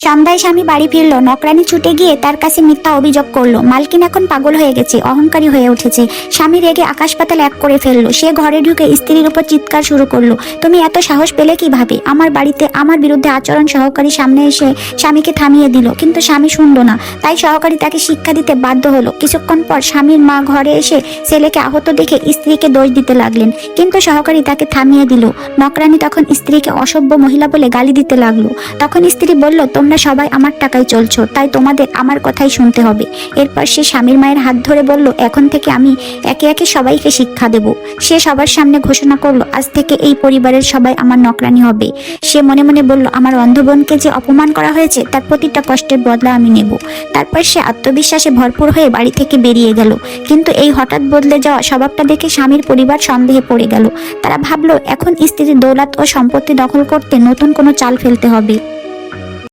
সন্ধ্যায় স্বামী বাড়ি ফিরলো। নকরানি ছুটে গিয়ে তার কাছে মিথ্যা অভিযোগ করলো। মালকিন এখন পাগল হয়ে গেছে, অহংকারী হয়ে উঠেছে। স্বামী রেগে আকাশ পাতাল এক করে ফেললো। সে ঘরে ঢুকে স্ত্রীর উপর চিৎকার শুরু করলো, তুমি এত সাহস পেলে কিভাবে? আমার বাড়িতে আমার বিরুদ্ধে আচরণ। সহকারী সামনে এসে স্বামীকে থামিয়ে দিল, কিন্তু স্বামী শুনলো না। তাই সহকারী তাকে শিক্ষা দিতে বাধ্য হলো। কিছুক্ষণ পর স্বামীর মা ঘরে এসে ছেলেকে আহত দেখে স্ত্রীকে দোষ দিতে লাগলেন, কিন্তু সহকারী তাকে থামিয়ে দিল। নকরানি তখন স্ত্রীকে অসভ্য মহিলা বলে গালি দিতে লাগলো। তখন স্ত্রী বলল, তোমরা সবাই আমার টাকায় চলছো, তাই তোমাদের আমার কথাই শুনতে হবে। এরপর সে স্বামীর মায়ের হাত ধরে বলল, এখন থেকে আমি একে একে সবাইকে শিক্ষা দেব। সে সবার সামনে ঘোষণা করলো, আজ থেকে এই পরিবারের সবাই আমার নকরানি হবে। সে মনে মনে বলল, আমার অন্ধ বোনকে যে অপমান করা হয়েছে তার প্রতিটা কষ্টের বদলা আমি নেব। তারপর সে আত্মবিশ্বাসে ভরপুর হয়ে বাড়ি থেকে বেরিয়ে গেল। কিন্তু এই হঠাৎ বদলে যাওয়া স্বভাবটা দেখে স্বামীর পরিবার সন্দেহে পড়ে গেল। তারা ভাবলো, এখন স্ত্রীর দৌলত ও সম্পত্তি দখল করতে নতুন কোনো চাল ফেলতে হবে।